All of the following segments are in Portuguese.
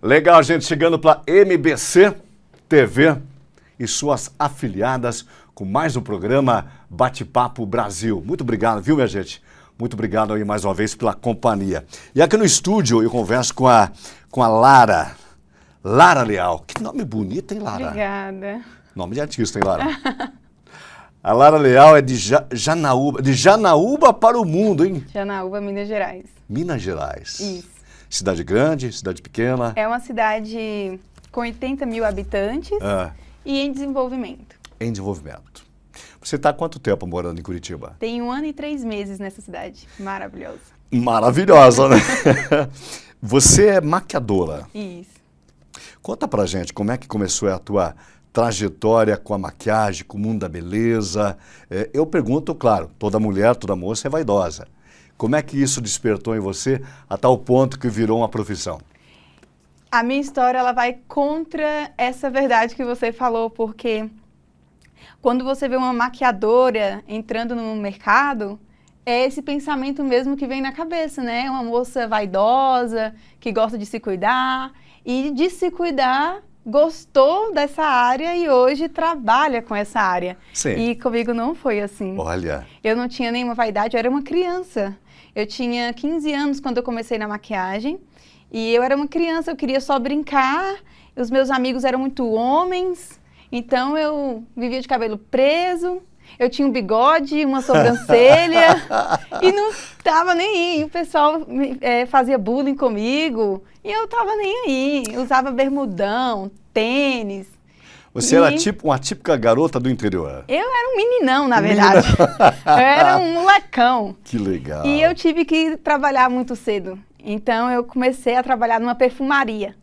Legal, gente, chegando para MBC TV e suas afiliadas com mais um programa Bate-Papo Brasil. Muito obrigado, viu, minha gente? Muito obrigado aí mais uma vez pela companhia. E aqui no estúdio eu converso com a Lara. Lara Leal. Que nome bonito, hein, Lara? Obrigada. Nome de artista, hein, Lara? A Lara Leal é de Janaúba. De Janaúba para o mundo, hein? Janaúba, Minas Gerais. Minas Gerais. Isso. Cidade grande, cidade pequena? É uma cidade com 80 mil habitantes e em desenvolvimento. Em desenvolvimento. Você está há quanto tempo morando em Curitiba? Tem 1 ano e 3 meses nessa cidade. Maravilhosa. Maravilhosa, né? Você é maquiadora. Isso. Conta pra gente como é que começou a tua trajetória com a maquiagem, com o mundo da beleza. Eu pergunto, claro, toda mulher, toda moça é vaidosa. Como é que isso despertou em você a tal ponto que virou uma profissão? A minha história ela vai contra essa verdade que você falou, porque quando você vê uma maquiadora entrando no mercado, é esse pensamento mesmo que vem na cabeça, né? Uma moça vaidosa, que gosta de se cuidar, e de se cuidar, gostou dessa área e hoje trabalha com essa área. Sim. E comigo não foi assim. Olha. Eu não tinha nenhuma vaidade, eu era uma criança. Eu tinha 15 anos quando eu comecei na maquiagem, e eu era uma criança, eu queria só brincar, os meus amigos eram muito homens, então eu vivia de cabelo preso, eu tinha um bigode, uma sobrancelha, e não tava nem aí. O pessoal fazia bullying comigo, e eu tava nem aí. Usava bermudão, tênis. Você era uma típica garota do interior. Eu era um meninão, na verdade. Eu era um molecão. Que legal. E eu tive que trabalhar muito cedo. Então eu comecei a trabalhar numa perfumaria.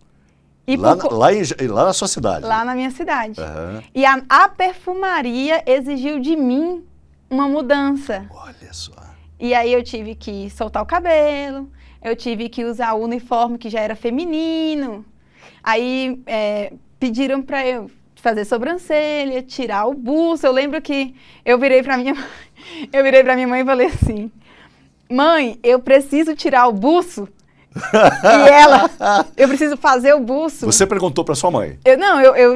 E lá na sua cidade? Lá na minha cidade. Uhum. E a perfumaria exigiu de mim uma mudança. Olha só. E aí eu tive que soltar o cabelo, eu tive que usar o uniforme que já era feminino. Aí pediram para eu fazer sobrancelha, tirar o buço. Eu lembro que eu virei para minha mãe e falei assim: mãe, eu preciso tirar o buço. E ela, eu preciso fazer o buço. Você perguntou para sua mãe?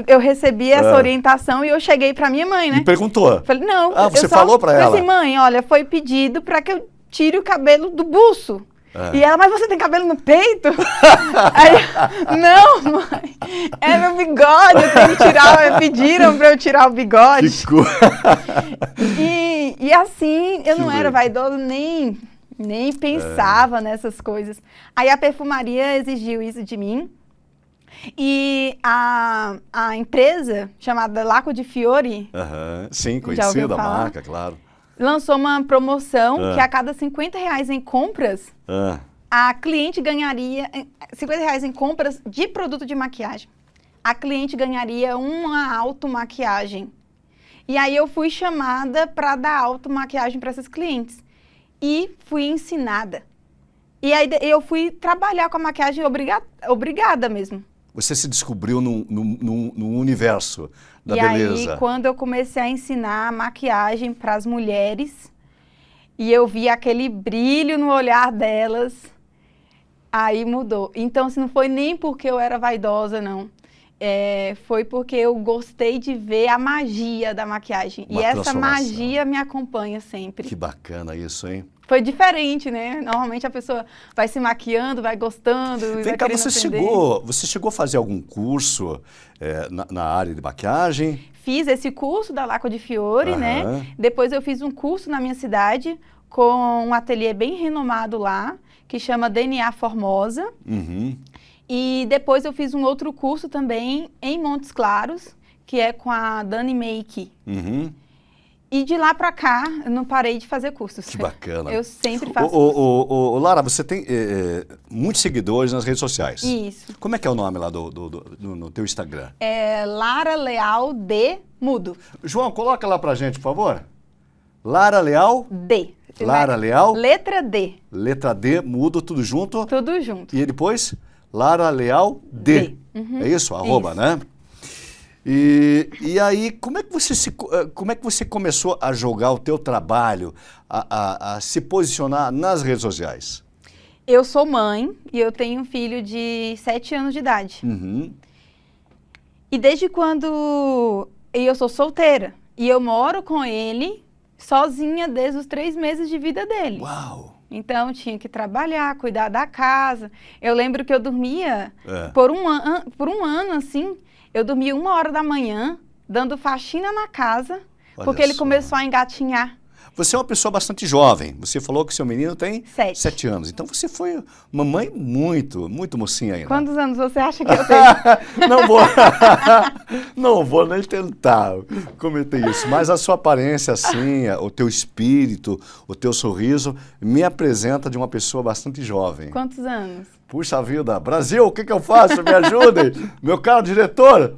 Eu recebi essa orientação e eu cheguei para minha mãe, né? E perguntou? Falei, não. Você falou para ela? Eu falei assim, mãe, olha, foi pedido para que eu tire o cabelo do buço. E ela, mas você tem cabelo no peito? Aí, não, mãe, é meu bigode, eu tenho que tirar, pediram para eu tirar o bigode. Que coisa. E assim, eu não era vaidosa, nem pensava nessas coisas. Aí a perfumaria exigiu isso de mim. E a empresa chamada Laco di Fiori, sim, conhecida a marca, claro, lançou uma promoção que a cada R$50 em compras, a cliente ganharia R$50 em compras de produto de maquiagem. A cliente ganharia uma automaquiagem. E aí eu fui chamada para dar automaquiagem para essas clientes. E fui ensinada. E aí eu fui trabalhar com a maquiagem obrigada mesmo. Você se descobriu num universo da beleza. E aí, quando eu comecei a ensinar a maquiagem para as mulheres, e eu vi aquele brilho no olhar delas, aí mudou. Então, assim, não foi nem porque eu era vaidosa, não. Foi porque eu gostei de ver a magia da maquiagem. E essa magia me acompanha sempre. Que bacana isso, hein? Foi diferente, né? Normalmente a pessoa vai se maquiando, vai gostando. Vem cá, você chegou a fazer algum curso na área de maquiagem? Fiz esse curso da Laco di Fiori, né? Depois eu fiz um curso na minha cidade com um ateliê bem renomado lá, que chama DNA Formosa. E depois eu fiz um outro curso também em Montes Claros, que é com a Dani Make. E de lá pra cá, eu não parei de fazer cursos. Que bacana. Eu sempre faço cursos. Lara, você tem muitos seguidores nas redes sociais. Isso. Como é que é o nome lá no teu Instagram? É Lara Leal D Mudo. João, coloca lá pra gente, por favor. Lara Leal? D. Lara Leal? Letra D. Letra D, mudo, tudo junto? Tudo junto. E depois? Lara Leal D. É isso? Arroba, né? E aí, como é que você começou a jogar o teu trabalho, a se posicionar nas redes sociais? Eu sou mãe e eu tenho um filho de 7 anos de idade. Uhum. E desde quando... E eu sou solteira. E eu moro com ele sozinha desde os 3 meses de vida dele. Uau! Então, tinha que trabalhar, cuidar da casa. Eu lembro que eu dormia É. por um ano, assim. Eu dormia 1h da manhã, dando faxina na casa, Olha porque ele só. começou a engatinhar. Você é uma pessoa bastante jovem. Você falou que seu menino tem 7. 7 anos. Então você foi uma mãe muito mocinha ainda. Quantos anos você acha que eu tenho? Não vou, não vou nem tentar cometer isso. Mas a sua aparência, assim, o teu espírito, o teu sorriso, me apresenta de uma pessoa bastante jovem. Quantos anos? Puxa vida, Brasil, o que que eu faço? Me ajudem. Meu caro diretor.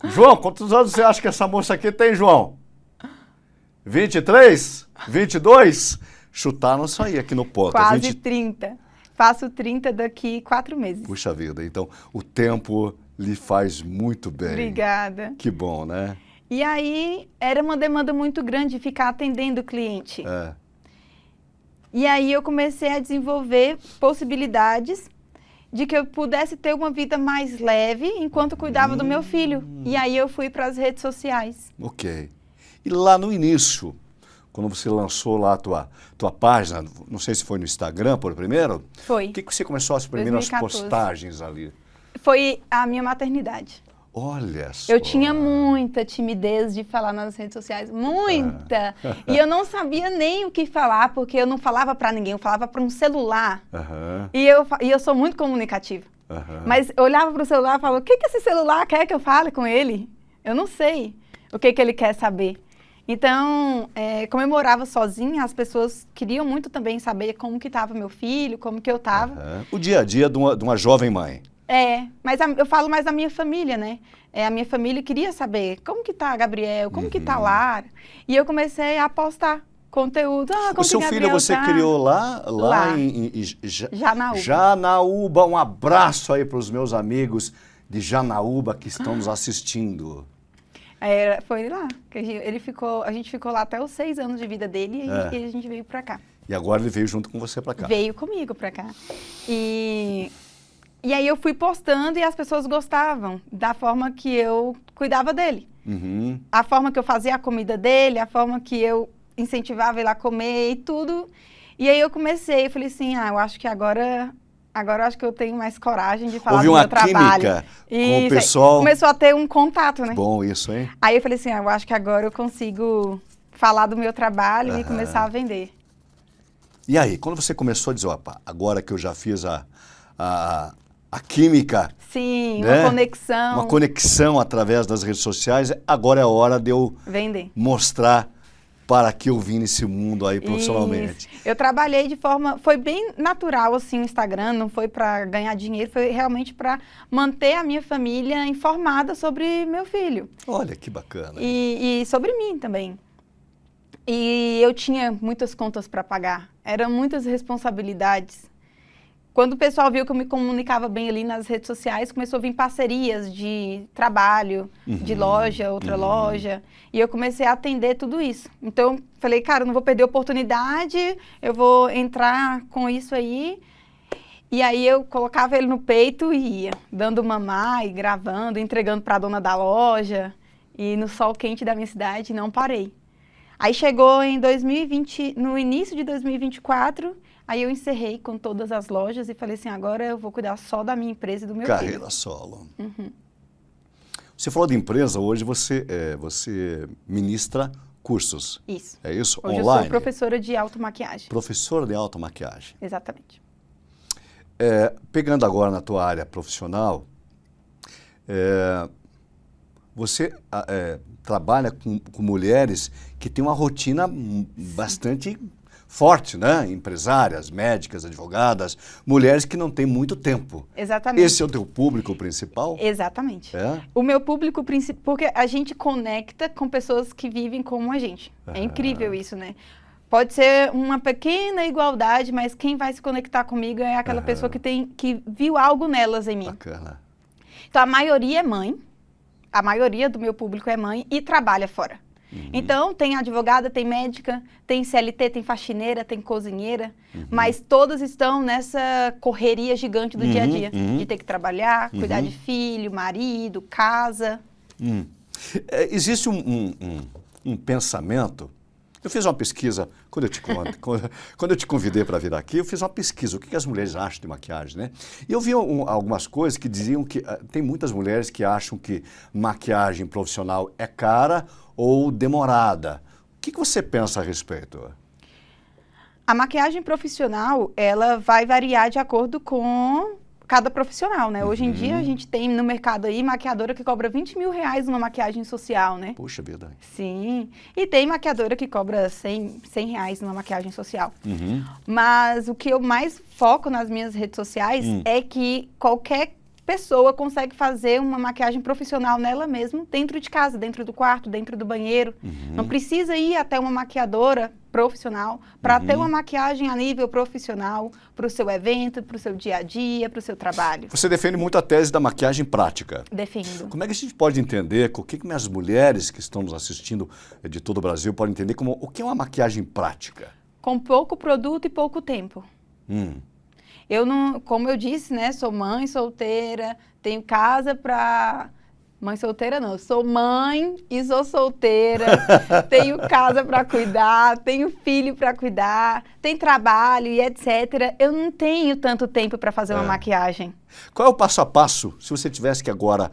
João, quantos anos você acha que essa moça aqui tem, João? 23? 22? Chutaram isso aí aqui no ponto. Quase 30. Faço 30 daqui 4 meses. Puxa vida, então o tempo lhe faz muito bem. Obrigada. Que bom, né? E aí, era uma demanda muito grande ficar atendendo o cliente. É. E aí eu comecei a desenvolver possibilidades de que eu pudesse ter uma vida mais leve enquanto cuidava do meu filho. E aí eu fui para as redes sociais. Ok. E lá no início, quando você lançou lá a tua página, não sei se foi no Instagram por primeiro, Foi. o que você começou as primeiras 2014. postagens ali? Foi a minha maternidade. Olha só. Eu tinha muita timidez de falar nas redes sociais, muita. E eu não sabia nem o que falar, porque eu não falava para ninguém, eu falava para um celular. Aham, E eu sou muito comunicativa. aham. Mas eu olhava para o celular e falava, o que que esse celular quer que eu fale com ele? Eu não sei o que que ele quer saber. Então, como eu morava sozinha, as pessoas queriam muito também saber como que estava meu filho, como que eu estava. Aham. O dia a dia de uma jovem mãe. Mas eu falo mais da minha família, né? A minha família queria saber como que tá Gabriel, como que tá Lara. E eu comecei a postar conteúdo. Como O seu que filho Gabriel você tá? criou lá Lá. em Janaúba. Janaúba. Um abraço aí para os meus amigos de Janaúba que estão nos assistindo. Foi lá. Que a gente ficou lá até os 6 anos de vida dele e a gente veio pra cá. E agora ele veio junto com você para cá. Veio comigo pra cá. E aí eu fui postando e as pessoas gostavam da forma que eu cuidava dele. Uhum. A forma que eu fazia a comida dele, a forma que eu incentivava ele a comer e tudo. E aí eu falei assim, eu acho que agora eu acho que eu tenho mais coragem de falar Houve do uma meu trabalho. química com o Isso, aí pessoal. começou a ter um contato, né? Bom isso, hein? Aí eu falei assim, eu acho que agora eu consigo falar do meu trabalho e Aham. começar a vender. E aí, quando você começou a dizer, opa, agora que eu já fiz a química, Sim, né? uma conexão. Uma conexão através das redes sociais, agora é a hora de eu Vender. mostrar para que eu vim nesse mundo aí profissionalmente. Isso. Eu trabalhei de forma, foi bem natural assim o Instagram, não foi para ganhar dinheiro, foi realmente para manter a minha família informada sobre meu filho. Olha que bacana. E sobre mim também. E eu tinha muitas contas para pagar, eram muitas responsabilidades. Quando o pessoal viu que eu me comunicava bem ali nas redes sociais, começou a vir parcerias de trabalho, de loja, outra loja, e eu comecei a atender tudo isso. Então, falei, cara, eu não vou perder a oportunidade, eu vou entrar com isso aí. E aí eu colocava ele no peito e ia, dando mamar e gravando, entregando para a dona da loja, e no sol quente da minha cidade, não parei. Aí chegou em 2020, no início de 2024, aí eu encerrei com todas as lojas e falei assim, agora eu vou cuidar só da minha empresa e do meu Carreira filho. solo. Uhum. Você falou de empresa, hoje você ministra cursos. Isso. É isso? Hoje Online? eu sou professora de automaquiagem. Professora de automaquiagem. Exatamente. Pegando agora na tua área profissional, você trabalha com mulheres que têm uma rotina bastante forte, né? Empresárias, médicas, advogadas, mulheres que não têm muito tempo. Exatamente. Esse é o teu público principal? Exatamente. É? O meu público principal, porque a gente conecta com pessoas que vivem como a gente. É incrível isso, né? Pode ser uma pequena igualdade, mas quem vai se conectar comigo é aquela pessoa que viu algo nelas em mim. Bacana. Então, a maioria é mãe, a maioria do meu público é mãe e trabalha fora. Então, tem advogada, tem médica, tem CLT, tem faxineira, tem cozinheira, mas todas estão nessa correria gigante do dia a dia, de ter que trabalhar, cuidar de filho, marido, casa. Existe um pensamento. Eu fiz uma pesquisa, quando eu te convidei para vir aqui, eu fiz uma pesquisa, o que as mulheres acham de maquiagem, né? E eu vi algumas coisas que diziam que tem muitas mulheres que acham que maquiagem profissional é cara ou demorada. O que você pensa a respeito? A maquiagem profissional, ela vai variar de acordo com cada profissional, né? Hoje em dia, a gente tem no mercado aí maquiadora que cobra R$20.000 numa maquiagem social, né? Puxa vida. Sim. E tem maquiadora que cobra R$100 numa maquiagem social. Mas o que eu mais foco nas minhas redes sociais é que qualquer pessoa consegue fazer uma maquiagem profissional nela mesma, dentro de casa, dentro do quarto, dentro do banheiro. Não precisa ir até uma maquiadora profissional para ter uma maquiagem a nível profissional para o seu evento, para o seu dia a dia, para o seu trabalho. Você defende muito a tese da maquiagem prática. Defendo. Como é que a gente pode entender, o que as mulheres que estão nos assistindo de todo o Brasil podem entender como o que é uma maquiagem prática? Com pouco produto e pouco tempo. Eu não, como eu disse, né, sou mãe solteira, tenho casa para... Mãe solteira não, sou mãe e sou solteira, tenho casa para cuidar, tenho filho para cuidar, tenho trabalho e etc. Eu não tenho tanto tempo para fazer uma maquiagem. Qual é o passo a passo, se você tivesse que agora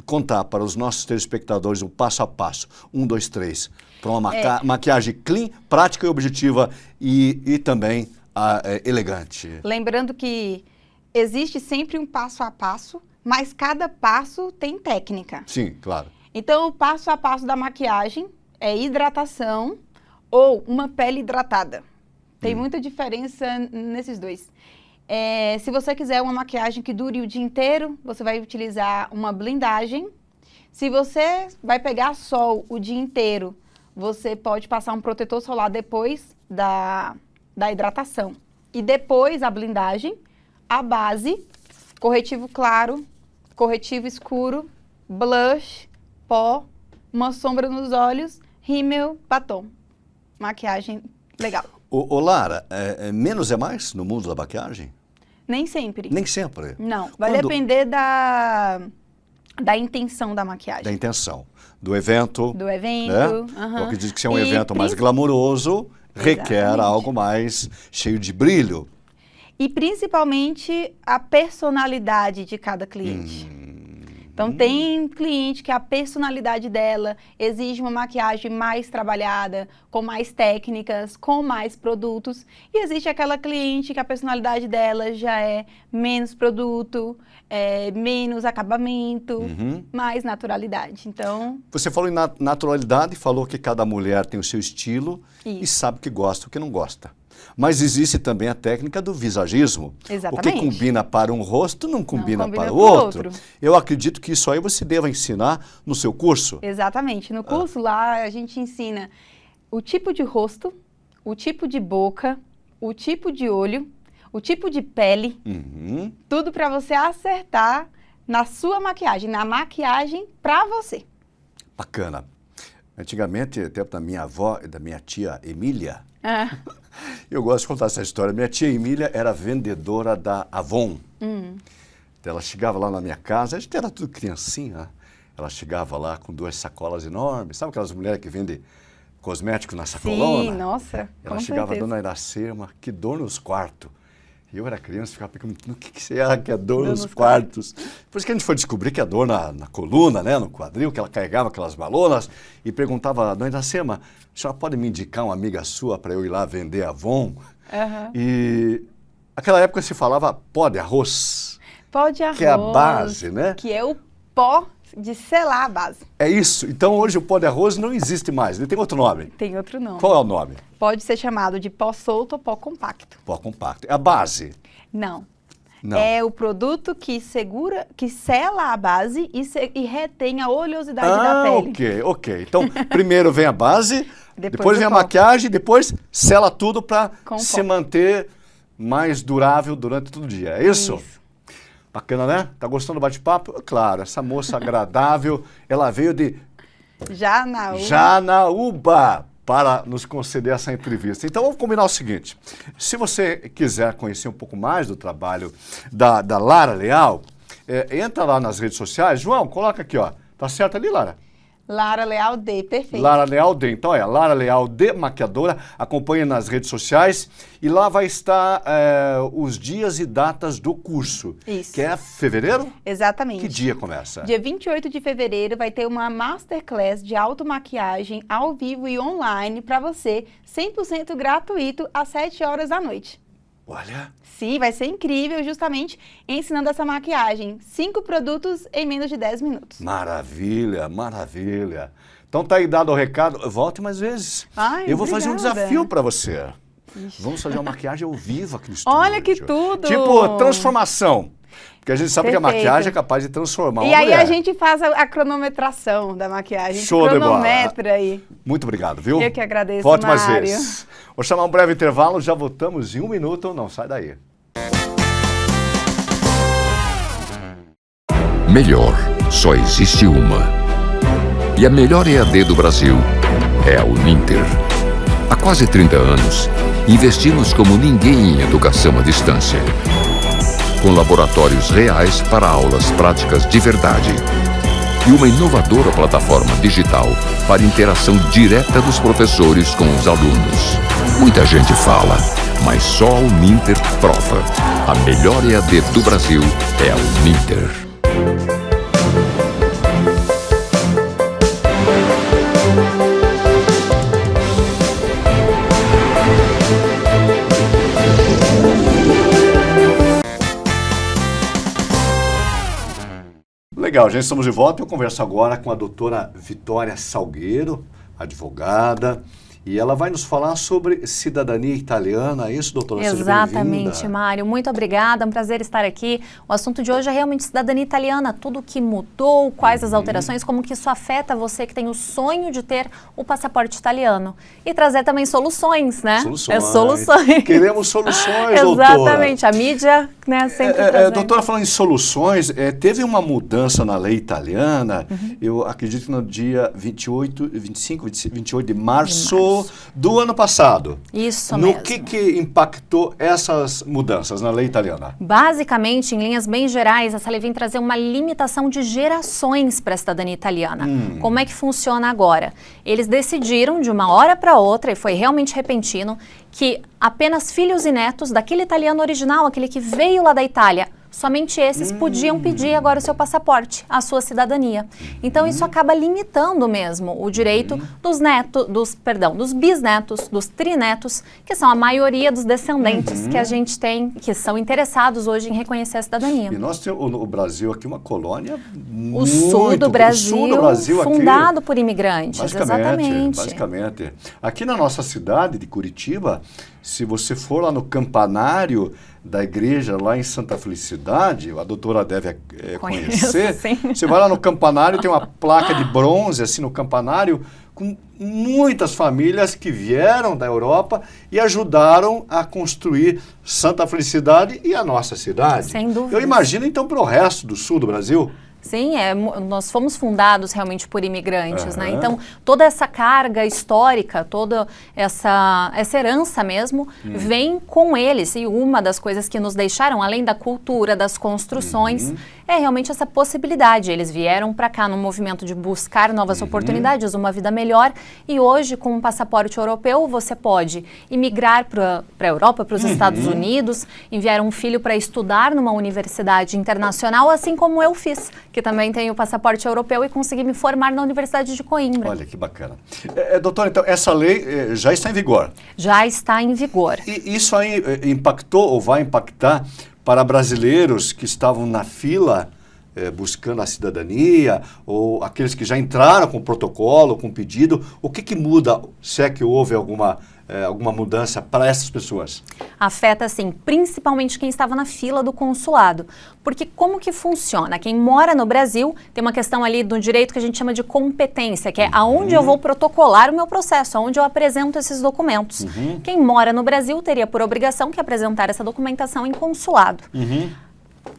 contar para os nossos telespectadores o passo a passo, 1, 2, 3, para uma maquiagem clean, prática e objetiva e também elegante? Lembrando que existe sempre um passo a passo, mas cada passo tem técnica. Sim, claro. Então, o passo a passo da maquiagem é hidratação ou uma pele hidratada. Tem muita diferença nesses dois. Se você quiser uma maquiagem que dure o dia inteiro, você vai utilizar uma blindagem. Se você vai pegar sol o dia inteiro, você pode passar um protetor solar depois da hidratação. E depois a blindagem, a base, corretivo claro, corretivo escuro, blush, pó, uma sombra nos olhos, rímel, batom. Maquiagem legal. Ô Lara, menos é mais no mundo da maquiagem? Nem sempre. Nem sempre? Não, vai depender da intenção da maquiagem. Da intenção. Do evento. Do evento. Né? Eu acredito que se é um evento mais glamouroso, requer algo mais cheio de brilho. E principalmente a personalidade de cada cliente. Então, tem cliente que a personalidade dela exige uma maquiagem mais trabalhada, com mais técnicas, com mais produtos. E existe aquela cliente que a personalidade dela já é menos produto, menos acabamento, mais naturalidade. Então... Você falou em naturalidade, falou que cada mulher tem o seu estilo e sabe o que gosta e o que não gosta. Mas existe também a técnica do visagismo. Exatamente. O que combina para um rosto não combina para o outro. Eu acredito que isso aí você deva ensinar no seu curso. Exatamente. No curso lá a gente ensina o tipo de rosto, o tipo de boca, o tipo de olho, o tipo de pele, tudo para você acertar na sua maquiagem, na maquiagem para você. Bacana. Antigamente, até da minha avó e da minha tia Emília, eu gosto de contar essa história. Minha tia Emília era vendedora da Avon. Ela chegava lá na minha casa, a gente era tudo criancinha. Ela chegava lá com 2 sacolas enormes. Sabe aquelas mulheres que vendem cosmético na sacolona? Sim, nossa, ela chegava, dona Iracema, que dor nos quartos. E eu era criança, ficava perguntando o que será que é dor nos quartos. Por isso que a gente foi descobrir que é dor na coluna, né, no quadril, que ela carregava aquelas balonas e perguntava, dona Iracema, a senhora pode me indicar uma amiga sua para eu ir lá vender Avon? E naquela época se falava pó de arroz. Pó de arroz. Que é a base, né? Que é o pó de selar a base. É isso. Então hoje o pó de arroz não existe mais, ele tem outro nome. Tem outro nome. Qual é o nome? Pode ser chamado de pó solto ou pó compacto. Pó compacto. É a base? Não. Não. É o produto que segura, que sela a base e retém a oleosidade da pele. Ok. Então, primeiro vem a base, depois vem a pó. maquiagem, depois sela tudo para se pó. manter mais durável durante todo o dia. É isso? Isso. Bacana, né? Tá gostando do bate-papo? Claro, essa moça agradável, ela veio de Janaúba, para nos conceder essa entrevista. Então vamos combinar o seguinte, se você quiser conhecer um pouco mais do trabalho da Lara Leal, entra lá nas redes sociais. João, coloca aqui, ó. Tá certo ali, Lara? Lara Leal D, perfeito. Lara Leal D. Então Lara Leal D, maquiadora. Acompanhe nas redes sociais e lá vai estar os dias e datas do curso. Isso. Que é fevereiro? Exatamente. Que dia começa? Dia 28 de fevereiro vai ter uma masterclass de automaquiagem ao vivo e online para você, 100% gratuito, às 7 horas da noite. Olha. Sim, vai ser incrível, justamente ensinando essa maquiagem. 5 produtos em menos de 10 minutos. Maravilha, maravilha. Então tá aí dado o recado. Volte mais vezes. Ai, eu vou fazer um obrigada. desafio para você. Ixi. Vamos fazer uma maquiagem ao vivo aqui no estúdio. Olha que tudo! Tipo, transformação. Porque a gente sabe que a Perfeito. maquiagem é capaz de transformar uma E aí mulher. a gente faz a cronometração da maquiagem. Show de bola. Cronometra aí. Muito obrigado, viu? Eu que agradeço, Volte mais Mário. vezes. Vou chamar um breve intervalo, já voltamos em 1 minuto. Não sai daí. Melhor só existe uma. E a melhor EAD do Brasil é a Uninter. Há quase 30 anos, investimos como ninguém em educação à distância. Com laboratórios reais para aulas práticas de verdade. E uma inovadora plataforma digital para interação direta dos professores com os alunos. Muita gente fala, mas só a Uninter prova. A melhor EAD do Brasil é a Uninter. Legal, gente, estamos de volta. Eu converso agora com a doutora Vitória Salgueiro, advogada, e ela vai nos falar sobre cidadania italiana. É isso, doutora? Exatamente, Mário. Muito obrigada, é um prazer estar aqui. O assunto de hoje é realmente cidadania italiana, tudo o que mudou, quais as alterações, como que isso afeta você que tem o sonho de ter o passaporte italiano. E trazer também soluções, né? Soluções. Soluções. Queremos soluções, doutora. Exatamente, a mídia, né, sempre trazendo. Doutora, falando em soluções, teve uma mudança na lei italiana, eu acredito que no dia 28 de março do ano passado. Isso mesmo. No que impactou essas mudanças na lei italiana? Basicamente, em linhas bem gerais, essa lei vem trazer uma limitação de gerações para a cidadania italiana. Como é que funciona agora? Eles decidiram de uma hora para outra, e foi realmente repentino, que apenas filhos e netos daquele italiano original, aquele que veio lá da Itália, somente esses podiam pedir agora o seu passaporte, a sua cidadania. Então isso acaba limitando mesmo o direito dos netos, dos bisnetos, dos trinetos, que são a maioria dos descendentes que a gente tem, que são interessados hoje em reconhecer a cidadania. E nós temos o Brasil aqui uma colônia O sul do Brasil, fundado por imigrantes, exatamente. Basicamente. Aqui na nossa cidade de Curitiba, se você for lá no campanário da igreja lá em Santa Felicidade, a doutora deve conhecer, sim. Você vai lá no campanário, tem uma placa de bronze assim no campanário, com muitas famílias que vieram da Europa e ajudaram a construir Santa Felicidade e a nossa cidade. Sem dúvida. Eu imagino então para o resto do sul do Brasil. Sim, nós fomos fundados realmente por imigrantes, né? Então, toda essa carga histórica, toda essa herança mesmo, vem com eles. E uma das coisas que nos deixaram, além da cultura, das construções, é realmente essa possibilidade. Eles vieram para cá no movimento de buscar novas oportunidades, uma vida melhor. E hoje, com um passaporte europeu, você pode imigrar para a Europa, para os Estados Unidos, enviar um filho para estudar numa universidade internacional, assim como eu fiz, que também tenho o passaporte europeu e consegui me formar na Universidade de Coimbra. Olha que bacana. Doutora, então, essa lei já está em vigor? Já está em vigor. E isso aí impactou ou vai impactar para brasileiros que estavam na fila buscando a cidadania, ou aqueles que já entraram com protocolo, com pedido? O que muda, se é que houve alguma mudança para essas pessoas? Afeta, sim, principalmente quem estava na fila do consulado. Porque como que funciona? Quem mora no Brasil tem uma questão ali do direito que a gente chama de competência, que é aonde eu vou protocolar o meu processo, aonde eu apresento esses documentos. Quem mora no Brasil teria por obrigação que apresentar essa documentação em consulado.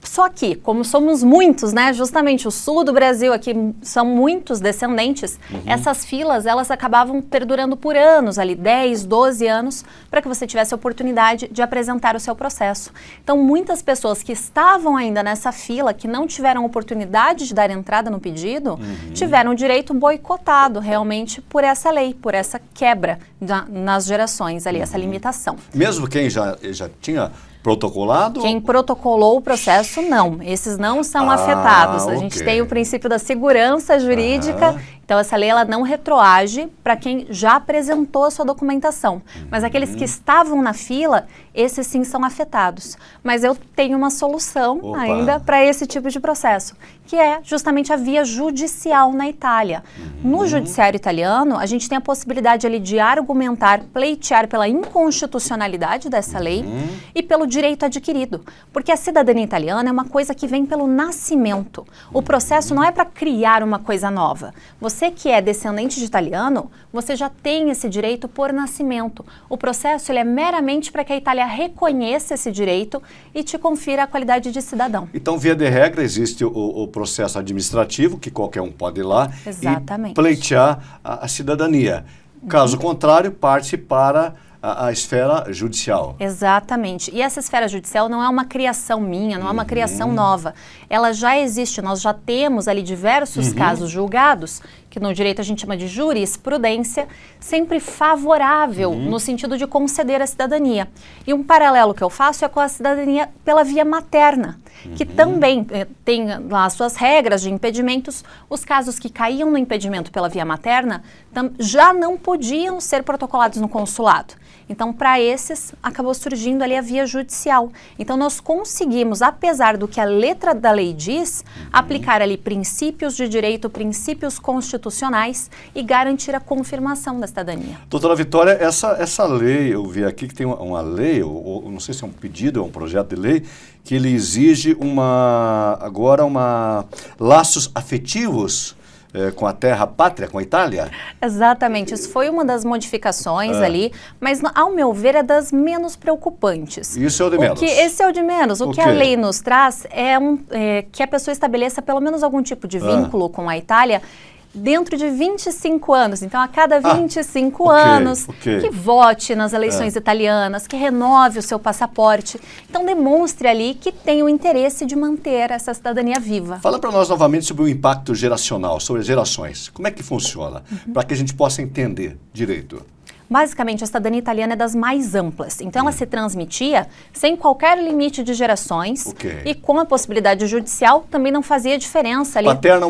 Só que, como somos muitos, né, justamente o sul do Brasil aqui são muitos descendentes, essas filas, elas acabavam perdurando por anos, ali 10, 12 anos, para que você tivesse a oportunidade de apresentar o seu processo. Então, muitas pessoas que estavam ainda nessa fila, que não tiveram oportunidade de dar entrada no pedido, tiveram o direito boicotado realmente por essa lei, por essa quebra nas gerações ali, essa limitação. Mesmo quem já tinha protocolado? Quem protocolou o processo, não. Esses não são afetados. A gente tem o princípio da segurança jurídica, então essa lei ela não retroage para quem já apresentou a sua documentação. Mas aqueles que estavam na fila, esses sim são afetados. Mas eu tenho uma solução ainda para esse tipo de processo, que é justamente a via judicial na Itália. No judiciário italiano, a gente tem a possibilidade ali de argumentar, pleitear pela inconstitucionalidade dessa lei e pelo direito adquirido. Porque a cidadania italiana é uma coisa que vem pelo nascimento. O processo não é para criar uma coisa nova. Você que é descendente de italiano, você já tem esse direito por nascimento. O processo ele é meramente para que a Itália reconheça esse direito e te confira a qualidade de cidadão. Então, via de regra, existe o processo administrativo, que qualquer um pode ir lá e pleitear a cidadania. Caso contrário, parte para a esfera judicial. Exatamente. E essa esfera judicial não é uma criação minha, não é uma criação nova. Ela já existe, nós já temos ali diversos casos julgados, que no direito a gente chama de jurisprudência, sempre favorável no sentido de conceder a cidadania. E um paralelo que eu faço é com a cidadania pela via materna, que também tem lá as suas regras de impedimentos. Os casos que caíam no impedimento pela via materna já não podiam ser protocolados no consulado. Então, para esses, acabou surgindo ali a via judicial. Então, nós conseguimos, apesar do que a letra da lei diz, aplicar ali princípios de direito, princípios constitucionais e garantir a confirmação da cidadania. Doutora Vitória, essa lei, eu vi aqui que tem uma lei, ou não sei se é um pedido, é um projeto de lei, que ele exige laços afetivos com a terra pátria, com a Itália? Exatamente, isso foi uma das modificações ali, mas ao meu ver é das menos preocupantes. Isso é o de menos? Esse é o de menos. O que a lei nos traz é que a pessoa estabeleça pelo menos algum tipo de vínculo com a Itália dentro de 25 anos. Então, a cada 25 anos, que vote nas eleições italianas, que renove o seu passaporte. Então, demonstre ali que tem o interesse de manter essa cidadania viva. Fala para nós novamente sobre o impacto geracional, sobre as gerações. Como é que funciona? Para que a gente possa entender direito. Basicamente, a cidadania italiana é das mais amplas. Então, ela se transmitia sem qualquer limite de gerações e com a possibilidade judicial também não fazia diferença ali. Paterno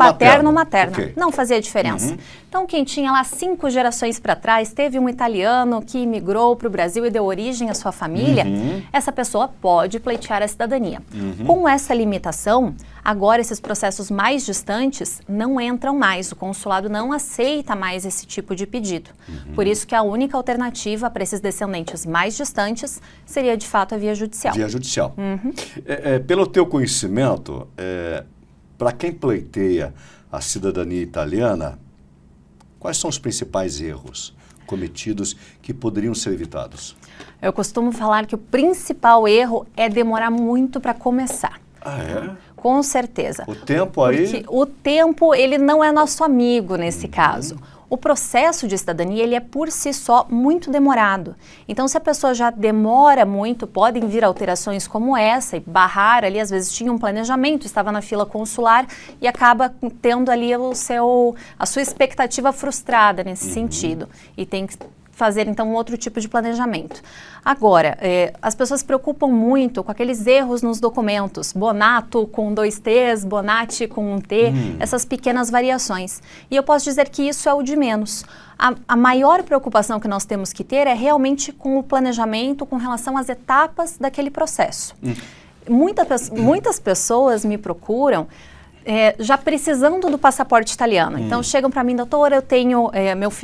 ou materno. Não fazia diferença. Então, quem tinha lá 5 gerações para trás, teve um italiano que imigrou para o Brasil e deu origem à sua família, essa pessoa pode pleitear a cidadania. Com essa limitação, agora esses processos mais distantes não entram mais. O consulado não aceita mais esse tipo de pedido. Por isso que a única alternativa para esses descendentes mais distantes seria, de fato, a via judicial. Via judicial. Pelo teu conhecimento, para quem pleiteia a cidadania italiana, quais são os principais erros cometidos que poderiam ser evitados? Eu costumo falar que o principal erro é demorar muito para começar. Ah, é? Com certeza. O tempo aí... Porque o tempo, ele não é nosso amigo nesse caso. O processo de cidadania, ele é por si só muito demorado. Então, se a pessoa já demora muito, podem vir alterações como essa e barrar ali, às vezes tinha um planejamento, estava na fila consular e acaba tendo ali a sua expectativa frustrada nesse sentido. E tem que fazer, então, um outro tipo de planejamento. Agora, as pessoas se preocupam muito com aqueles erros nos documentos, Bonato com 2 T's, Bonatti com 1 T, essas pequenas variações. E eu posso dizer que isso é o de menos. A maior preocupação que nós temos que ter é realmente com o planejamento, com relação às etapas daquele processo. Muitas pessoas me procuram já precisando do passaporte italiano. Então, chegam para mim, doutora, eu tenho,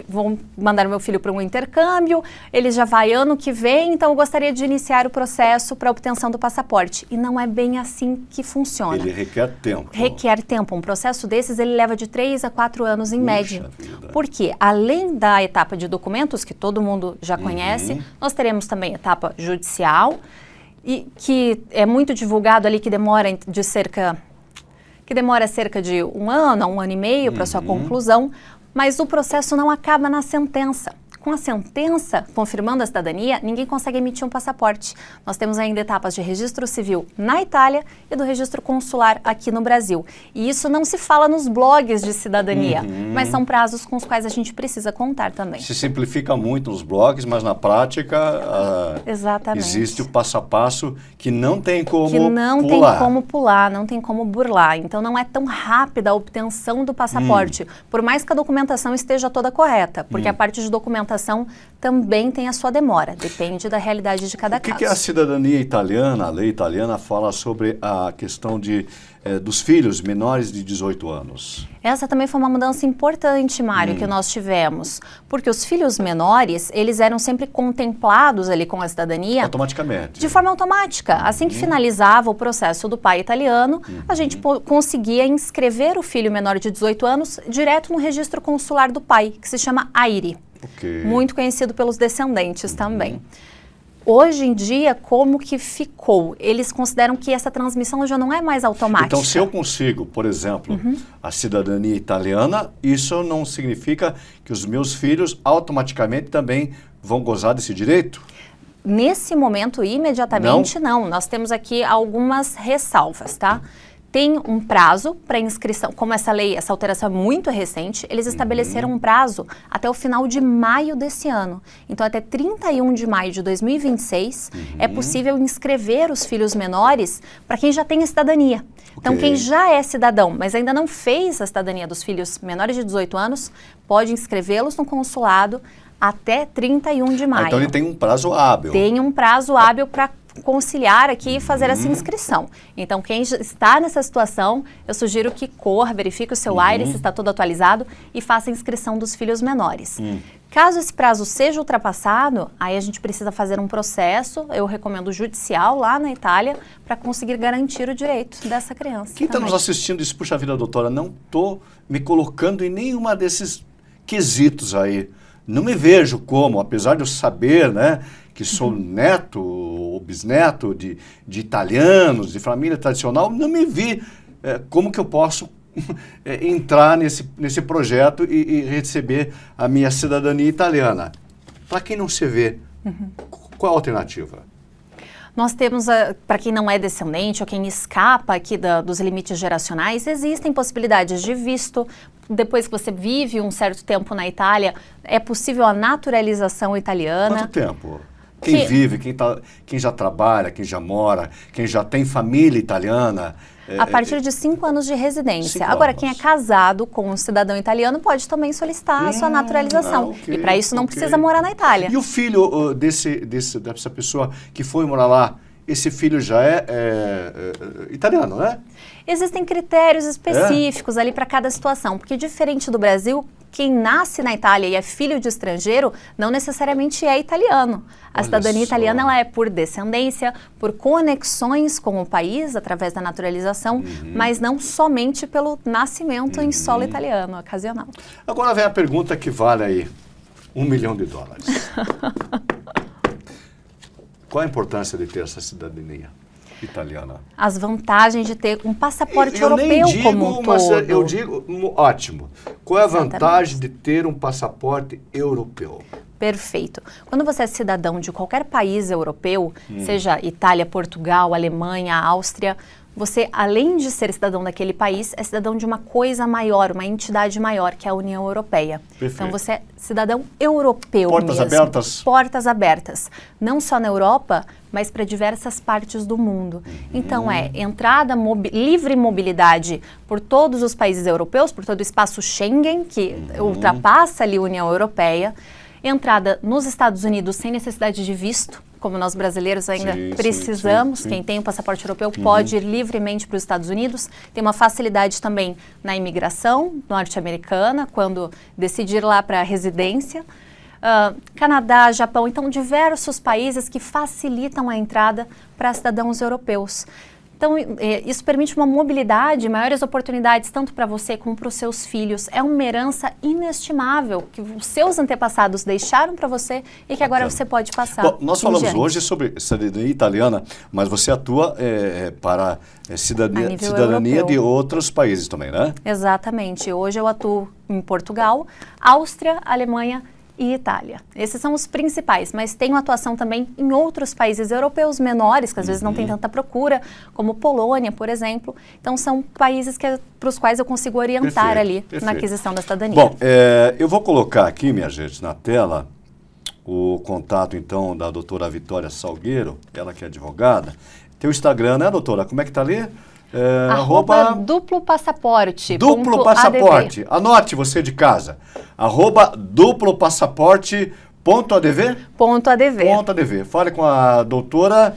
vou mandar meu filho para um intercâmbio, ele já vai ano que vem, então eu gostaria de iniciar o processo para obtenção do passaporte. E não é bem assim que funciona. Ele requer tempo. Requer tempo. Um processo desses, ele leva de 3 a 4 anos em média. Porque, além da etapa de documentos, que todo mundo já conhece, nós teremos também etapa judicial, e que é muito divulgado ali, que demora cerca de um ano a um ano e meio para sua conclusão, mas o processo não acaba na sentença. Com a sentença, confirmando a cidadania, ninguém consegue emitir um passaporte. Nós temos ainda etapas de registro civil na Itália e do registro consular aqui no Brasil. E isso não se fala nos blogs de cidadania, mas são prazos com os quais a gente precisa contar também. Se simplifica muito nos blogs, mas na prática Exatamente. Existe o passo a passo que não tem como que não pular. tem como pular, não tem como burlar. Então não é tão rápida a obtenção do passaporte, por mais que a documentação esteja toda correta, porque a parte de documentação também tem a sua demora, depende da realidade de cada caso. O que é a cidadania italiana? A lei italiana fala sobre a questão dos filhos menores de 18 anos. Essa também foi uma mudança importante, Mário, que nós tivemos, porque os filhos menores, eles eram sempre contemplados ali com a cidadania Automaticamente. de forma automática. Assim que finalizava o processo do pai italiano, a gente conseguia inscrever o filho menor de 18 anos direto no registro consular do pai, que se chama AIRI. Okay. Muito conhecido pelos descendentes também. Hoje em dia, como que ficou? Eles consideram que essa transmissão já não é mais automática. Então, se eu consigo, por exemplo, a cidadania italiana, isso não significa que os meus filhos automaticamente também vão gozar desse direito? Nesse momento, imediatamente, não. Nós temos aqui algumas ressalvas, tá? Tem um prazo para inscrição. Como essa lei, essa alteração é muito recente, eles estabeleceram um prazo até o final de maio desse ano. Então, até 31 de maio de 2026, é possível inscrever os filhos menores para quem já tem a cidadania. Então, quem já é cidadão, mas ainda não fez a cidadania dos filhos menores de 18 anos, pode inscrevê-los no consulado até 31 de maio. Então, ele tem um prazo hábil. Tem um prazo hábil para conciliar aqui e fazer essa inscrição. Então, quem está nessa situação, eu sugiro que corra, verifique o seu AIRI, se está todo atualizado, e faça a inscrição dos filhos menores. Caso esse prazo seja ultrapassado, aí a gente precisa fazer um processo, eu recomendo judicial lá na Itália, para conseguir garantir o direito dessa criança. Quem está nos assistindo diz, puxa vida, doutora, não estou me colocando em nenhuma desses quesitos aí. Não me vejo como, apesar de eu saber, né, que sou neto ou bisneto de italianos, de família tradicional, não me vi como que eu posso entrar nesse projeto e receber a minha cidadania italiana. Para quem não se vê, qual a alternativa? Nós temos, para quem não é descendente ou quem escapa aqui dos limites geracionais, existem possibilidades de visto. Depois que você vive um certo tempo na Itália, é possível a naturalização italiana. Quanto tempo? Quem vive, quem já trabalha, quem já mora, quem já tem família italiana. A partir de 5 anos de residência. Agora, quem é casado com um cidadão italiano pode também solicitar a sua naturalização. E para isso não precisa morar na Itália. E o filho dessa pessoa que foi morar lá, esse filho já é italiano, né? Existem critérios específicos ali para cada situação, porque diferente do Brasil, quem nasce na Itália e é filho de estrangeiro não necessariamente é italiano. A cidadania italiana ela é por descendência, por conexões com o país através da naturalização, mas não somente pelo nascimento em solo italiano, ocasional. Agora vem a pergunta que vale aí $1 milhão. Qual a importância de ter essa cidadania italiana? As vantagens de ter um passaporte europeu como um todo. Eu digo, ótimo. Qual é a vantagem de ter um passaporte europeu? Perfeito. Quando você é cidadão de qualquer país europeu, seja Itália, Portugal, Alemanha, Áustria, você, além de ser cidadão daquele país, é cidadão de uma coisa maior, uma entidade maior, que é a União Europeia. Perfeito. Então, você é cidadão europeu Portas mesmo. abertas? Portas abertas. Não só na Europa, mas para diversas partes do mundo. Então, entrada, livre mobilidade por todos os países europeus, por todo o espaço Schengen, que ultrapassa ali a União Europeia. Entrada nos Estados Unidos sem necessidade de visto, como nós brasileiros ainda precisamos. Sim. Quem tem o passaporte europeu pode ir livremente para os Estados Unidos. Tem uma facilidade também na imigração norte-americana, quando decidir lá para a residência. Canadá, Japão, então diversos países que facilitam a entrada para cidadãos europeus. Então, isso permite uma mobilidade, maiores oportunidades, tanto para você como para os seus filhos. É uma herança inestimável que os seus antepassados deixaram para você e que agora você pode passar. Bom, nós falamos hoje sobre cidadania italiana, mas você atua para cidadania de outros países também, né? Exatamente. Hoje eu atuo em Portugal, Áustria, Alemanha e Itália. Esses são os principais, mas tenho atuação também em outros países europeus menores, que às vezes não tem tanta procura, como Polônia, por exemplo. Então são países para os quais eu consigo orientar na aquisição da cidadania. Bom, eu vou colocar aqui, minha gente, na tela, o contato, então, da doutora Vitória Salgueiro, ela que é advogada. Tem o Instagram, né, doutora? Como é que tá ali? Arroba duplo passaporte. Duplo passaporte. Anote você de casa. Arroba duplo passaporte. .adv? .adv. Fale com a doutora,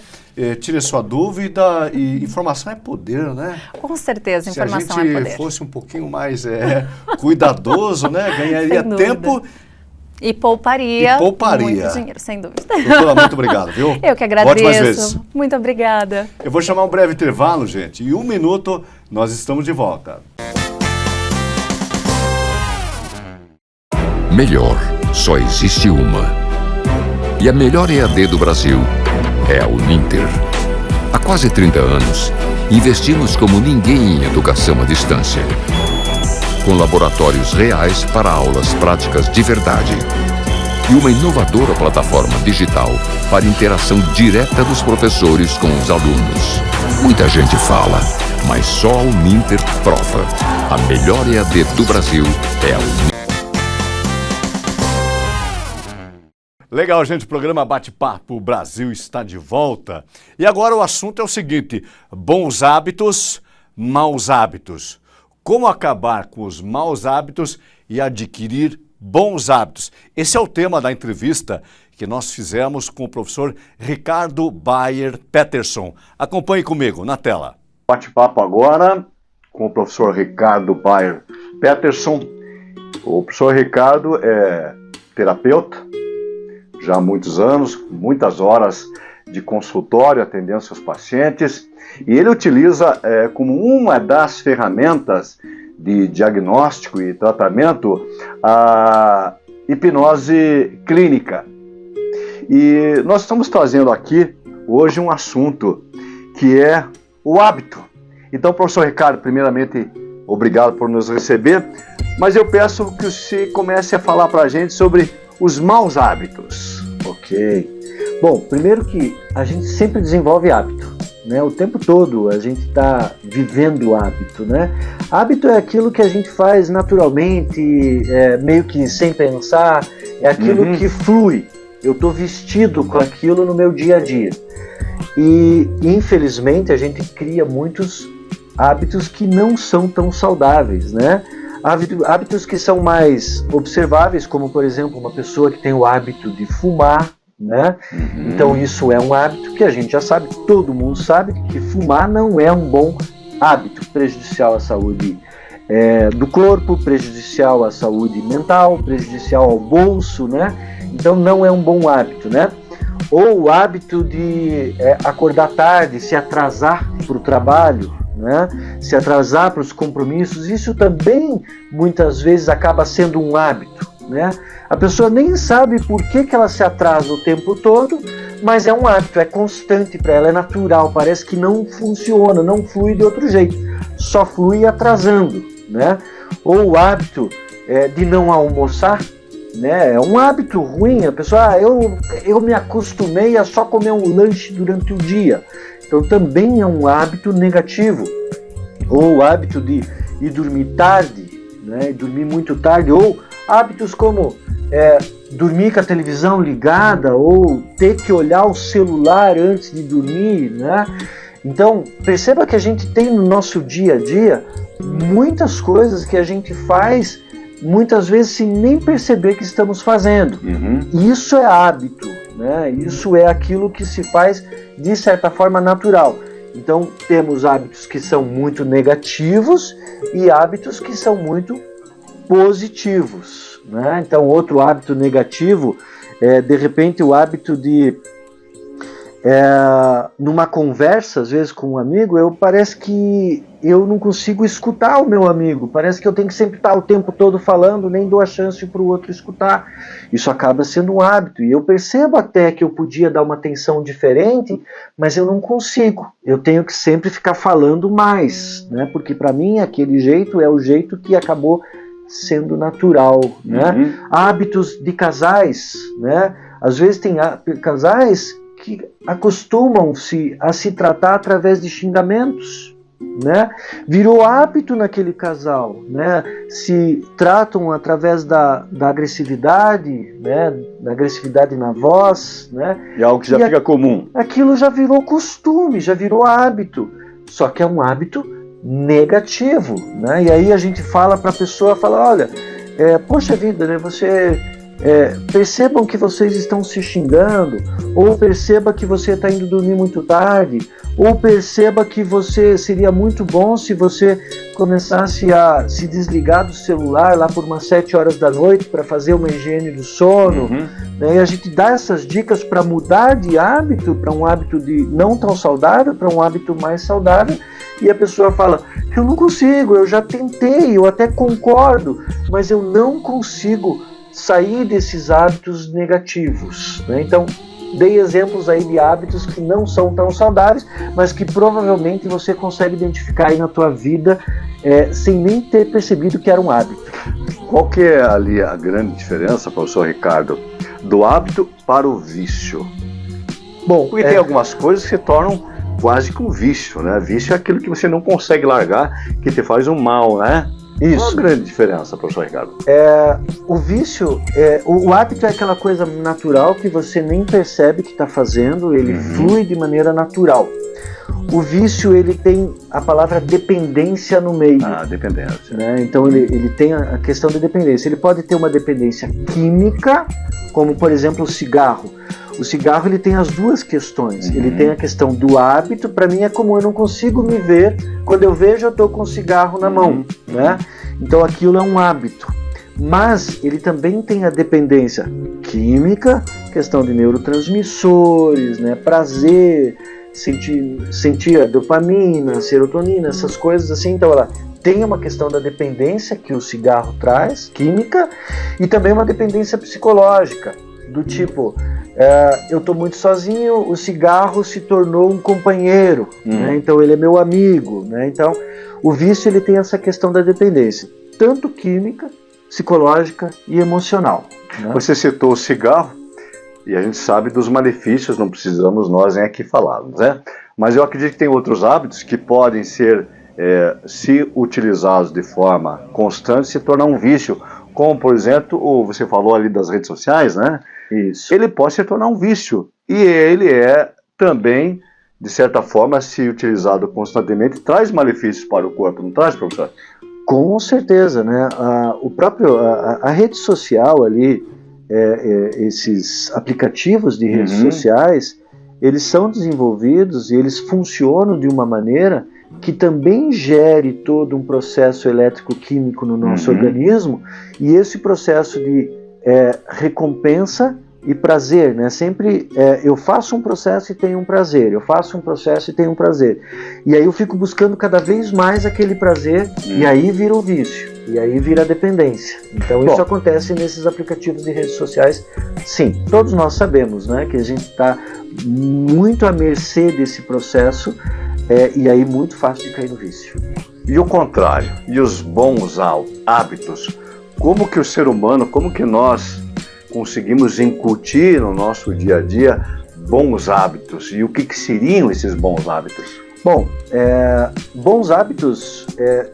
tire sua dúvida e informação é poder, né? Com certeza, informação é poder. Se a gente fosse um pouquinho mais cuidadoso, né? Ganharia tempo. E pouparia muito dinheiro, sem dúvida. Doutora, muito obrigado, viu? Eu que agradeço. Ótimas vezes. Muito obrigada. Eu vou chamar um breve intervalo, gente. Em 1 minuto, nós estamos de volta. Melhor, só existe uma. E a melhor EAD do Brasil é a Uninter. Há quase 30 anos, investimos como ninguém em educação à distância. Com laboratórios reais para aulas práticas de verdade. E uma inovadora plataforma digital para interação direta dos professores com os alunos. Muita gente fala, mas só a Uninter prova. A melhor EAD do Brasil é a Uninter. Legal, gente, o programa Bate-Papo Brasil está de volta. E agora o assunto é o seguinte: bons hábitos, maus hábitos. Como acabar com os maus hábitos e adquirir bons hábitos? Esse é o tema da entrevista que nós fizemos com o professor Ricardo Bayer Peterson. Acompanhe comigo na tela. Bate-papo agora com o professor Ricardo Bayer Peterson. O professor Ricardo é terapeuta, já há muitos anos, muitas horas de consultório atendendo seus pacientes. E ele utiliza como uma das ferramentas de diagnóstico e tratamento a hipnose clínica. E nós estamos trazendo aqui hoje um assunto que é o hábito. Então, professor Ricardo, primeiramente, obrigado por nos receber, mas eu peço que você comece a falar para a gente sobre os maus hábitos. Ok. Bom, primeiro que a gente sempre desenvolve hábito. Né? O tempo todo a gente está vivendo o hábito, né? Hábito é aquilo que a gente faz naturalmente, meio que sem pensar, é aquilo que flui. Eu estou vestido com aquilo no meu dia a dia. E, infelizmente, a gente cria muitos hábitos que não são tão saudáveis, né? Hábitos que são mais observáveis, como, por exemplo, uma pessoa que tem o hábito de fumar, né? Então isso é um hábito que a gente já sabe, todo mundo sabe que fumar não é um bom hábito, prejudicial à saúde do corpo, prejudicial à saúde mental, prejudicial ao bolso, né? Então não é um bom hábito, né? Ou o hábito de acordar tarde, se atrasar para o trabalho, né? Se atrasar para os compromissos, isso também muitas vezes acaba sendo um hábito, né? A pessoa nem sabe por que ela se atrasa o tempo todo, mas é um hábito, é constante para ela, é natural, parece que não funciona, não flui de outro jeito, só flui atrasando, né? Ou o hábito de não almoçar, né? É um hábito ruim, a pessoa, eu me acostumei a só comer um lanche durante o dia, então também é um hábito negativo. Ou o hábito de ir dormir tarde, né? Dormir muito tarde, ou hábitos como dormir com a televisão ligada ou ter que olhar o celular antes de dormir, né? Então, perceba que a gente tem no nosso dia a dia muitas coisas que a gente faz muitas vezes sem nem perceber que estamos fazendo. Isso é hábito, né? Isso é aquilo que se faz de certa forma natural. Então, temos hábitos que são muito negativos e hábitos que são muito positivos, né? Então, outro hábito negativo é, de repente, o hábito de numa conversa, às vezes com um amigo, parece que eu não consigo escutar o meu amigo, parece que eu tenho que sempre estar o tempo todo falando, nem dou a chance para o outro escutar. Isso acaba sendo um hábito, e eu percebo até que eu podia dar uma atenção diferente, mas eu não consigo, eu tenho que sempre ficar falando mais, né? Porque para mim aquele jeito é o jeito que acabou sendo natural, né? Hábitos de casais, né? Às vezes tem casais que acostumam-se a se tratar através de xingamentos, né? Virou hábito naquele casal, né? Se tratam através da agressividade, né? Da agressividade na voz, né? E algo que já fica comum. Aquilo já virou costume, já virou hábito, só que é um hábito negativo, né? E aí a gente fala para a pessoa, olha, poxa vida, né? Percebam que vocês estão se xingando, ou perceba que você está indo dormir muito tarde, ou perceba que seria muito bom se você começasse a se desligar do celular lá por umas 7 horas da noite para fazer uma higiene do sono, né? E a gente dá essas dicas para mudar de hábito, para um hábito de não tão saudável, para um hábito mais saudável, e a pessoa fala, eu não consigo, eu já tentei, eu até concordo, mas eu não consigo sair desses hábitos negativos, né? Então, dei exemplos aí de hábitos que não são tão saudáveis, mas que provavelmente você consegue identificar aí na tua vida sem nem ter percebido que era um hábito. Qual que é ali a grande diferença, professor Ricardo, do hábito para o vício? Bom, porque tem algumas coisas que se tornam quase que um vício, né? Vício é aquilo que você não consegue largar, que te faz um mal, né? Isso. Qual a grande diferença, professor Ricardo? O vício, o hábito é aquela coisa natural que você nem percebe que está fazendo, ele flui de maneira natural. O vício, ele tem a palavra dependência no meio. Dependência. Né? Então ele tem a questão da dependência. Ele pode ter uma dependência química, como por exemplo o cigarro. O cigarro, ele tem as duas questões. Ele tem a questão do hábito. Para mim é comum, eu não consigo me ver. Quando eu vejo, eu estou com o cigarro na mão, né? Então aquilo é um hábito. Mas ele também tem a dependência química, questão de neurotransmissores, né? Prazer, sentir a dopamina, serotonina, essas coisas assim. Então ela tem uma questão da dependência que o cigarro traz, química, e também uma dependência psicológica, do tipo... eu estou muito sozinho, o cigarro se tornou um companheiro, né? Então ele é meu amigo, né? Então o vício, ele tem essa questão da dependência, tanto química, psicológica e emocional, né? Você citou o cigarro e a gente sabe dos malefícios, não precisamos nós nem aqui falarmos, né? Mas eu acredito que tem outros hábitos que podem ser, se utilizados de forma constante, se tornar um vício, como por exemplo, você falou ali das redes sociais, né? Isso. Ele pode se tornar um vício. E ele também, de certa forma, se utilizado constantemente, traz malefícios para o corpo, não traz, professor? Com certeza, né? A rede social ali, esses aplicativos de redes sociais, eles são desenvolvidos e eles funcionam de uma maneira que também gere todo um processo elétrico-químico no nosso organismo, e esse processo de recompensa e prazer, né? Sempre eu faço um processo e tenho um prazer, eu faço um processo e tenho um prazer, e aí eu fico buscando cada vez mais aquele prazer, e aí vira o vício, e aí vira a dependência. Então isso acontece nesses aplicativos de redes sociais. Sim, todos nós sabemos, né, que a gente está muito à mercê desse processo, e aí muito fácil de cair no vício. E o contrário, e os bons hábitos? Como que o ser humano, como que nós conseguimos incutir no nosso dia a dia bons hábitos? E o que seriam esses bons hábitos? Bom, bons hábitos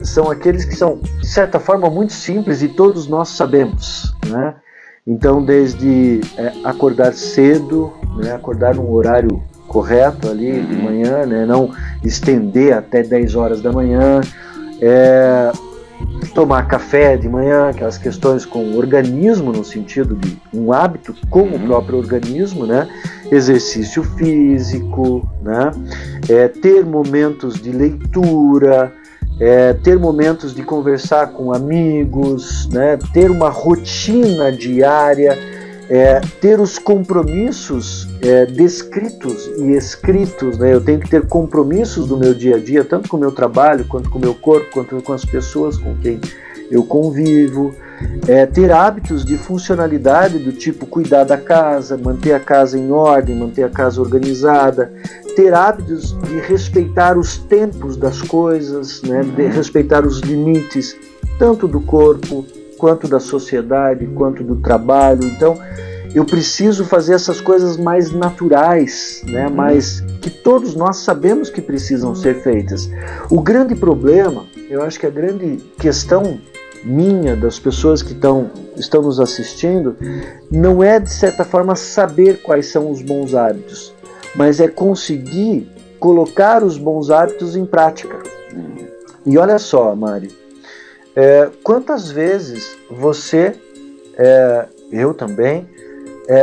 são aqueles que são, de certa forma, muito simples e todos nós sabemos, né? Então, desde acordar cedo, né, acordar num horário correto ali de manhã, né, não estender até 10 horas da manhã, tomar café de manhã, aquelas questões com o organismo, no sentido de um hábito com o próprio organismo, né? Exercício físico, né? Ter momentos de leitura, ter momentos de conversar com amigos, né? Ter uma rotina diária, ter os compromissos descritos e escritos, né? Eu tenho que ter compromissos do meu dia a dia, tanto com o meu trabalho, quanto com o meu corpo, quanto com as pessoas com quem eu convivo. Ter hábitos de funcionalidade do tipo cuidar da casa, manter a casa em ordem, manter a casa organizada, ter hábitos de respeitar os tempos das coisas, né? De respeitar os limites, tanto do corpo, quanto da sociedade, quanto do trabalho. Então, eu preciso fazer essas coisas mais naturais, né? Mais que todos nós sabemos que precisam ser feitas. O grande problema, eu acho que a grande questão minha, das pessoas que estão nos assistindo, não é, de certa forma, saber quais são os bons hábitos, mas é conseguir colocar os bons hábitos em prática. E olha só, Mari, quantas vezes você, eu também,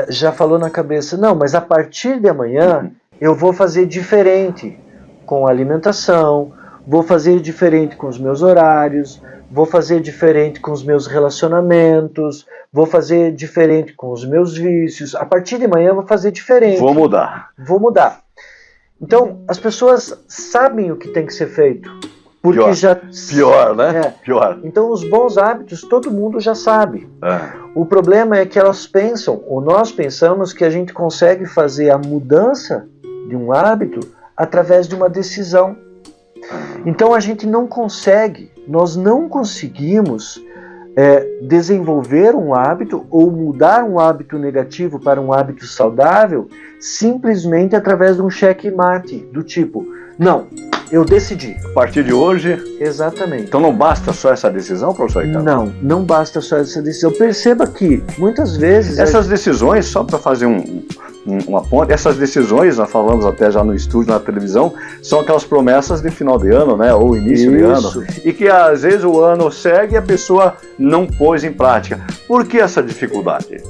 já falou na cabeça, não, mas a partir de amanhã eu vou fazer diferente com a alimentação, vou fazer diferente com os meus horários, vou fazer diferente com os meus relacionamentos, vou fazer diferente com os meus vícios, a partir de amanhã eu vou fazer diferente. Vou mudar. Vou mudar. Então, as pessoas sabem o que tem que ser feito. Porque Pior, né? Pior. Então, os bons hábitos todo mundo já sabe. O problema é que elas pensam, ou nós pensamos, que a gente consegue fazer a mudança de um hábito através de uma decisão. Então, a gente não consegue, nós não conseguimos desenvolver um hábito ou mudar um hábito negativo para um hábito saudável simplesmente através de um checkmate do tipo, não, eu decidi. A partir de hoje... Exatamente. Então não basta só essa decisão, professor Ricardo? Não basta só essa decisão. Perceba que, muitas vezes... Essas decisões, só para fazer uma ponte, essas decisões, nós falamos até já no estúdio, na televisão, são aquelas promessas de final de ano, né? Ou início de ano. E que às vezes o ano segue e a pessoa não pôs em prática. Por que essa dificuldade?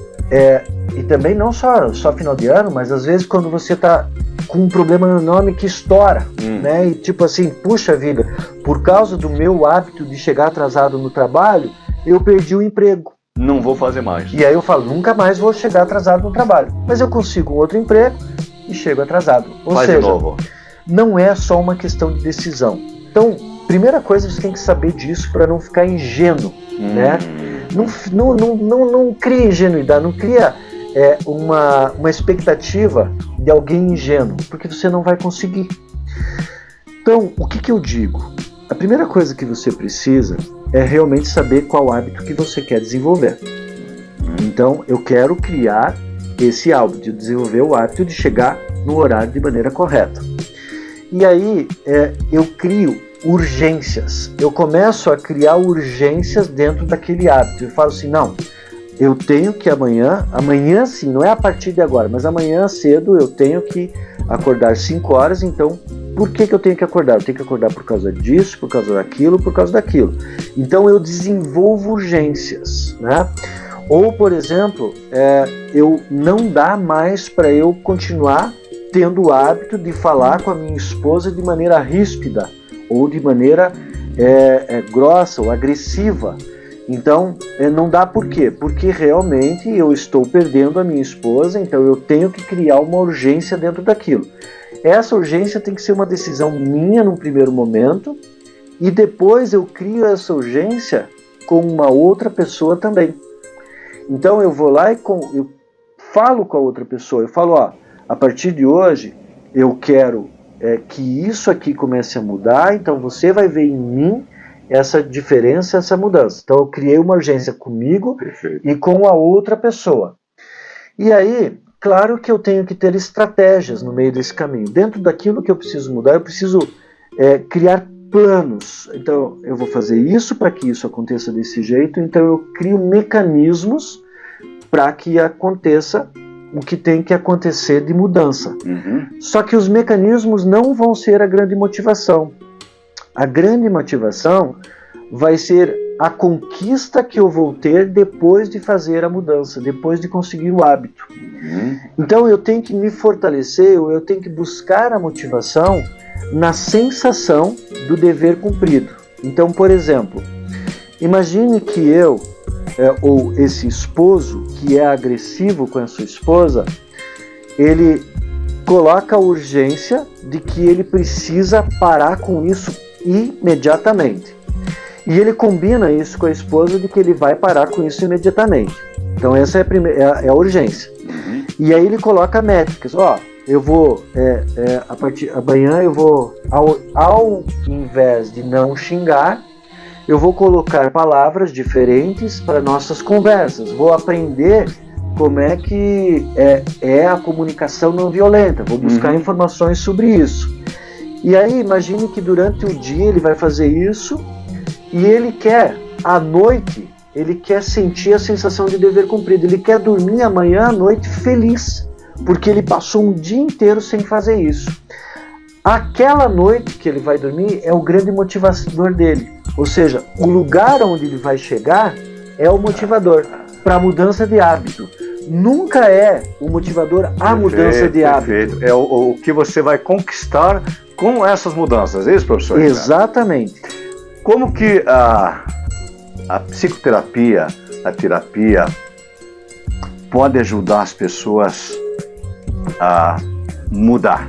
E também não só final de ano, mas às vezes quando você está com um problema enorme que estoura, né? E tipo assim, puxa vida, por causa do meu hábito de chegar atrasado no trabalho, eu perdi o emprego. Não vou fazer mais. E aí eu falo, nunca mais vou chegar atrasado no trabalho. Mas eu consigo um outro emprego e chego atrasado. Ou seja, de novo. Não é só uma questão de decisão. Então, primeira coisa, você tem que saber disso para não ficar ingênuo, né? Não cria ingenuidade, não cria uma expectativa de alguém ingênuo, porque você não vai conseguir. Então, o que eu digo? A primeira coisa que você precisa é realmente saber qual hábito que você quer desenvolver. Então, eu quero criar esse hábito, de desenvolver o hábito de chegar no horário de maneira correta. E aí, eu crio urgências. Eu começo a criar urgências dentro daquele hábito. Eu falo assim, não, eu tenho que amanhã sim, não é a partir de agora, mas amanhã cedo eu tenho que acordar 5 horas, então por que eu tenho que acordar? Eu tenho que acordar por causa disso, por causa daquilo, por causa daquilo. Então eu desenvolvo urgências, né? Ou, por exemplo, eu não dá mais para eu continuar tendo o hábito de falar com a minha esposa de maneira ríspida, ou de maneira grossa ou agressiva. Então, não dá por quê? Porque realmente eu estou perdendo a minha esposa, então eu tenho que criar uma urgência dentro daquilo. Essa urgência tem que ser uma decisão minha num primeiro momento, e depois eu crio essa urgência com uma outra pessoa também. Então eu vou lá e eu falo com a outra pessoa, eu falo, a partir de hoje eu quero que isso aqui comece a mudar, então você vai ver em mim essa diferença, essa mudança. Então eu criei uma urgência comigo. Perfeito. E com a outra pessoa. E aí, claro que eu tenho que ter estratégias no meio desse caminho. Dentro daquilo que eu preciso mudar, eu preciso criar planos. Então eu vou fazer isso para que isso aconteça desse jeito, então eu crio mecanismos para que aconteça o que tem que acontecer de mudança. Só que os mecanismos não vão ser a grande motivação. A grande motivação vai ser a conquista que eu vou ter depois de fazer a mudança, depois de conseguir o hábito. Então eu tenho que me fortalecer, eu tenho que buscar a motivação na sensação do dever cumprido. Então, por exemplo, imagine que eu ou esse esposo que é agressivo com a sua esposa, ele coloca a urgência de que ele precisa parar com isso imediatamente. E ele combina isso com a esposa de que ele vai parar com isso imediatamente. Então essa é a urgência. E aí ele coloca métricas. Eu vou, amanhã eu vou, ao invés de não xingar, eu vou colocar palavras diferentes para nossas conversas. Vou aprender como é que é a comunicação não violenta. Vou buscar informações sobre isso. E aí imagine que durante o dia ele vai fazer isso e ele quer, à noite, ele quer sentir a sensação de dever cumprido. Ele quer dormir amanhã à noite feliz, porque ele passou um dia inteiro sem fazer isso. Aquela noite que ele vai dormir é o grande motivador dele. Ou seja, o lugar onde ele vai chegar é o motivador para a mudança de hábito. Nunca é o motivador a mudança de hábito. Perfeito. É o que você vai conquistar com essas mudanças, é isso, professor? Exatamente. Como que a psicoterapia, a terapia, pode ajudar as pessoas a mudar?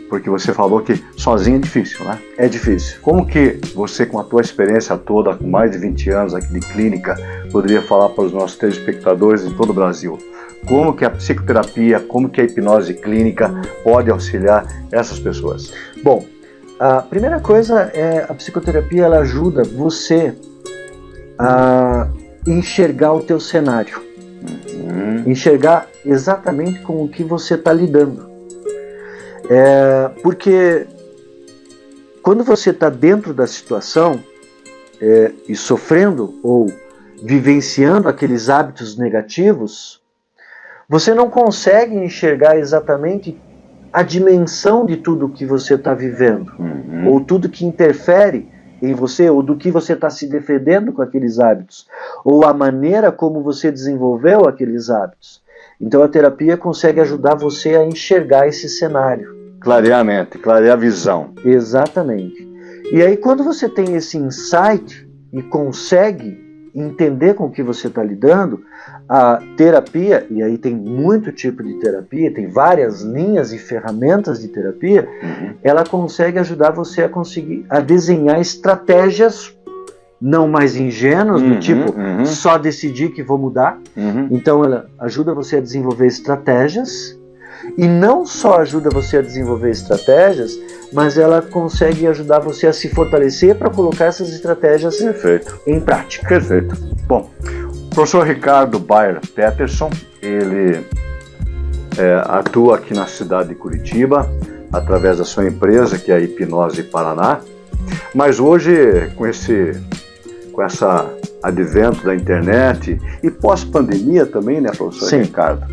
Porque você falou que sozinho é difícil, né? É difícil. Como que você, com a tua experiência toda, com mais de 20 anos aqui de clínica, poderia falar para os nossos telespectadores de todo o Brasil? Como que a psicoterapia, como que a hipnose clínica pode auxiliar essas pessoas? Bom, a primeira coisa é a psicoterapia, ela ajuda você a enxergar o teu cenário. Enxergar exatamente com o que você está lidando. Porque quando você está dentro da situação e sofrendo ou vivenciando aqueles hábitos negativos, você não consegue enxergar exatamente a dimensão de tudo que você está vivendo, ou tudo que interfere em você, ou do que você está se defendendo com aqueles hábitos, ou a maneira como você desenvolveu aqueles hábitos. Então a terapia consegue ajudar você a enxergar esse cenário. Clareamente, clarear a visão. Exatamente. E aí quando você tem esse insight e consegue entender com o que você está lidando, a terapia, e aí tem muito tipo de terapia, tem várias linhas e ferramentas de terapia, ela consegue ajudar você a conseguir a desenhar estratégias não mais ingênuas, do tipo, só decidir que vou mudar. Então ela ajuda você a desenvolver estratégias, e não só ajuda você a desenvolver estratégias, mas ela consegue ajudar você a se fortalecer para colocar essas estratégias em prática. Perfeito. Bom, o professor Ricardo Bayer Peterson, ele atua aqui na cidade de Curitiba, através da sua empresa, que é a Hipnose Paraná, mas hoje, com esse advento da internet e pós-pandemia também, né, professor Sim. Ricardo?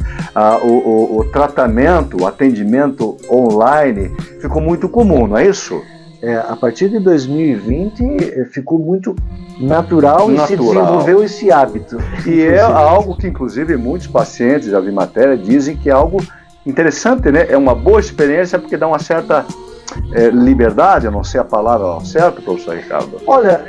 O tratamento, o atendimento online ficou muito comum, não é isso? A partir de 2020 ficou muito natural e se desenvolveu esse hábito. E é algo que, inclusive, muitos pacientes, já vi matéria, dizem que é algo interessante, né? É uma boa experiência porque dá uma certa liberdade, eu não sei a palavra certa, professor Ricardo. Olha,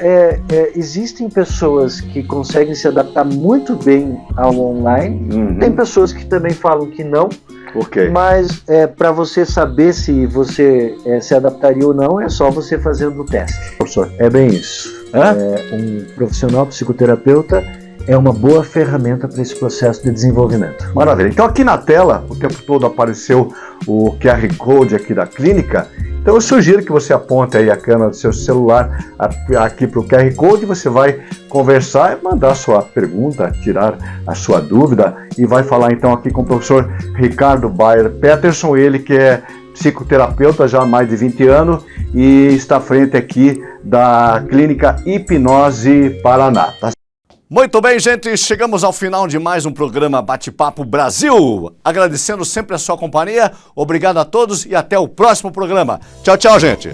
existem pessoas que conseguem se adaptar muito bem ao online, tem pessoas que também falam que não, mas para você saber se você se adaptaria ou não, é só você fazendo o teste. Professor. É bem isso. Um profissional psicoterapeuta é uma boa ferramenta para esse processo de desenvolvimento. Maravilha. Então aqui na tela, o tempo todo apareceu o QR Code aqui da clínica. Então eu sugiro que você aponte aí a câmera do seu celular aqui para o QR Code, você vai conversar e mandar a sua pergunta, tirar a sua dúvida e vai falar então aqui com o professor Ricardo Bayer Peterson, ele que é psicoterapeuta já há mais de 20 anos e está à frente aqui da clínica Hipnose Paraná. Muito bem, gente, chegamos ao final de mais um programa Bate-Papo Brasil. Agradecendo sempre a sua companhia, obrigado a todos e até o próximo programa. Tchau, tchau, gente.